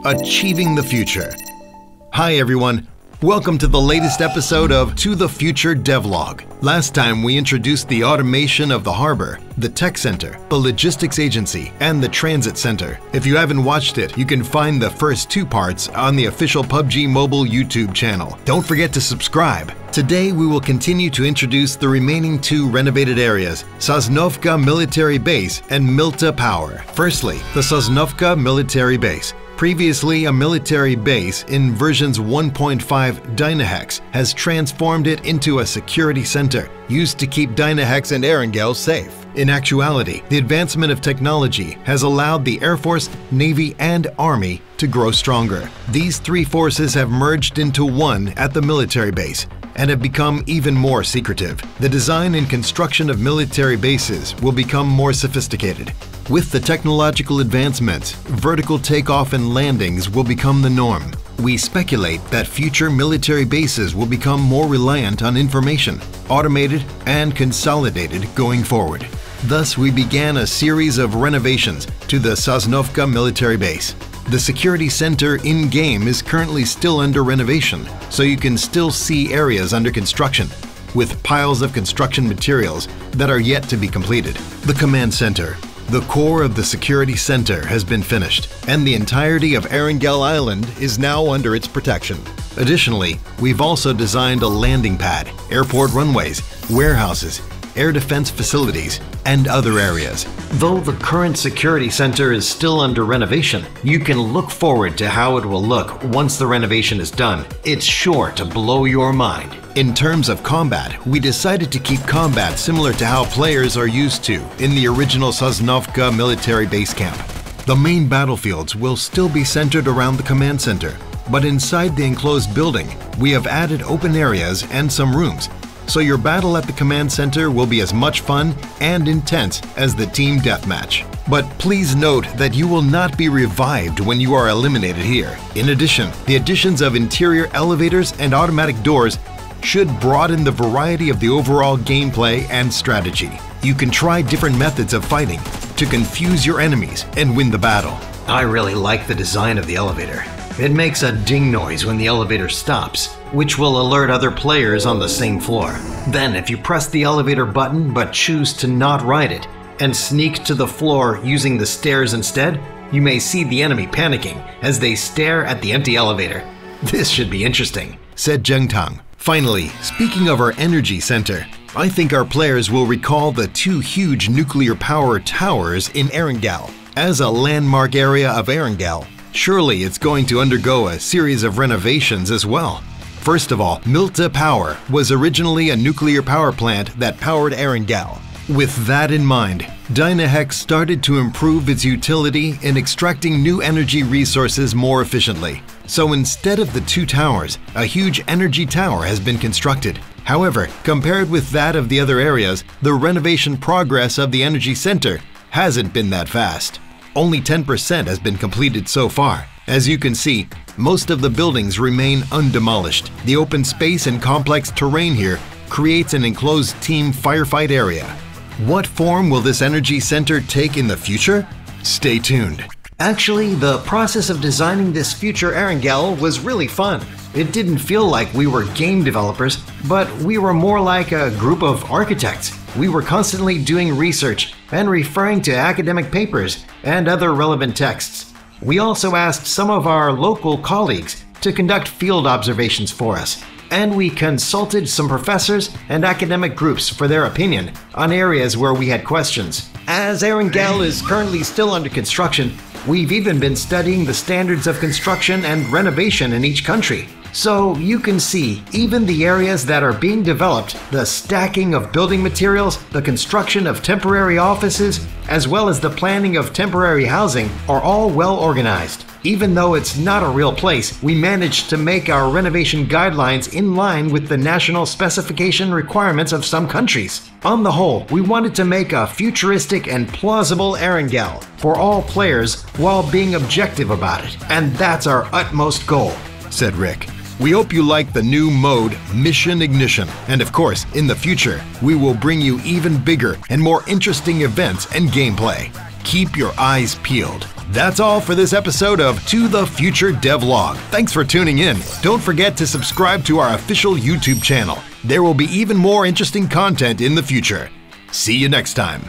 Achieving the Future. Hi everyone, welcome to the latest episode of To the Future Devlog. Last time we introduced the automation of the harbor, the tech center, the logistics agency, and the transit center. If you haven't watched it, you can find the first two parts on the official PUBG Mobile YouTube channel. Don't forget to subscribe. Today we will continue to introduce the remaining two renovated areas, Sosnovska Military Base and Mylta Power. Firstly, the Sosnovska Military Base. Previously a military base in versions 1.5 Dynahex has transformed it into a security center used to keep Dynahex and Erangel safe. In actuality, the advancement of technology has allowed the Air Force, Navy, and Army to grow stronger. These three forces have merged into one at the military base and have become even more secretive. The design and construction of military bases will become more sophisticated. With the technological advancements, vertical takeoff and landings will become the norm. We speculate that future military bases will become more reliant on information, automated and consolidated going forward. Thus, we began a series of renovations to the Sosnovska military base. The security center in-game is currently still under renovation, so you can still see areas under construction, with piles of construction materials that are yet to be completed. The command center. The core of the security center has been finished, and the entirety of Erangel Island is now under its protection. Additionally, we've also designed a landing pad, airport runways, warehouses, air defense facilities, and other areas. Though the current security center is still under renovation, you can look forward to how it will look once the renovation is done. It's sure to blow your mind. In terms of combat, we decided to keep combat similar to how players are used to in the original Sosnovska military base camp. The main battlefields will still be centered around the command center, but inside the enclosed building, we have added open areas and some rooms, so your battle at the command center will be as much fun and intense as the team deathmatch. But please note that you will not be revived when you are eliminated here. In addition, the additions of interior elevators and automatic doors should broaden the variety of the overall gameplay and strategy. You can try different methods of fighting to confuse your enemies and win the battle. I really like the design of the elevator. It makes a ding noise when the elevator stops, which will alert other players on the same floor. Then, if you press the elevator button but choose to not ride it and sneak to the floor using the stairs instead, you may see the enemy panicking as they stare at the empty elevator. This should be interesting, said Zhengtang. Finally, speaking of our energy center, I think our players will recall the two huge nuclear power towers in Erangel. As a landmark area of Erangel, surely it's going to undergo a series of renovations as well. First of all, Mylta Power was originally a nuclear power plant that powered Erangel. With that in mind, Dynahex started to improve its utility in extracting new energy resources more efficiently. So instead of the two towers, a huge energy tower has been constructed. However, compared with that of the other areas, the renovation progress of the energy center hasn't been that fast. Only 10% has been completed so far. As you can see, most of the buildings remain undemolished. The open space and complex terrain here creates an enclosed team firefight area. What form will this energy center take in the future? Stay tuned. Actually, the process of designing this future Erangel was really fun. It didn't feel like we were game developers, but we were more like a group of architects. We were constantly doing research and referring to academic papers and other relevant texts. We also asked some of our local colleagues to conduct field observations for us, and we consulted some professors and academic groups for their opinion on areas where we had questions. As Erangel is currently still under construction, we've even been studying the standards of construction and renovation in each country. So you can see, even the areas that are being developed, the stacking of building materials, the construction of temporary offices, as well as the planning of temporary housing are all well organized. Even though it's not a real place, we managed to make our renovation guidelines in line with the national specification requirements of some countries. On the whole, we wanted to make a futuristic and plausible Erangel for all players while being objective about it. And that's our utmost goal, said Rick. We hope you like the new mode, Mission Ignition. And of course, in the future, we will bring you even bigger and more interesting events and gameplay. Keep your eyes peeled. That's all for this episode of To the Future Devlog. Thanks for tuning in. Don't forget to subscribe to our official YouTube channel. There will be even more interesting content in the future. See you next time.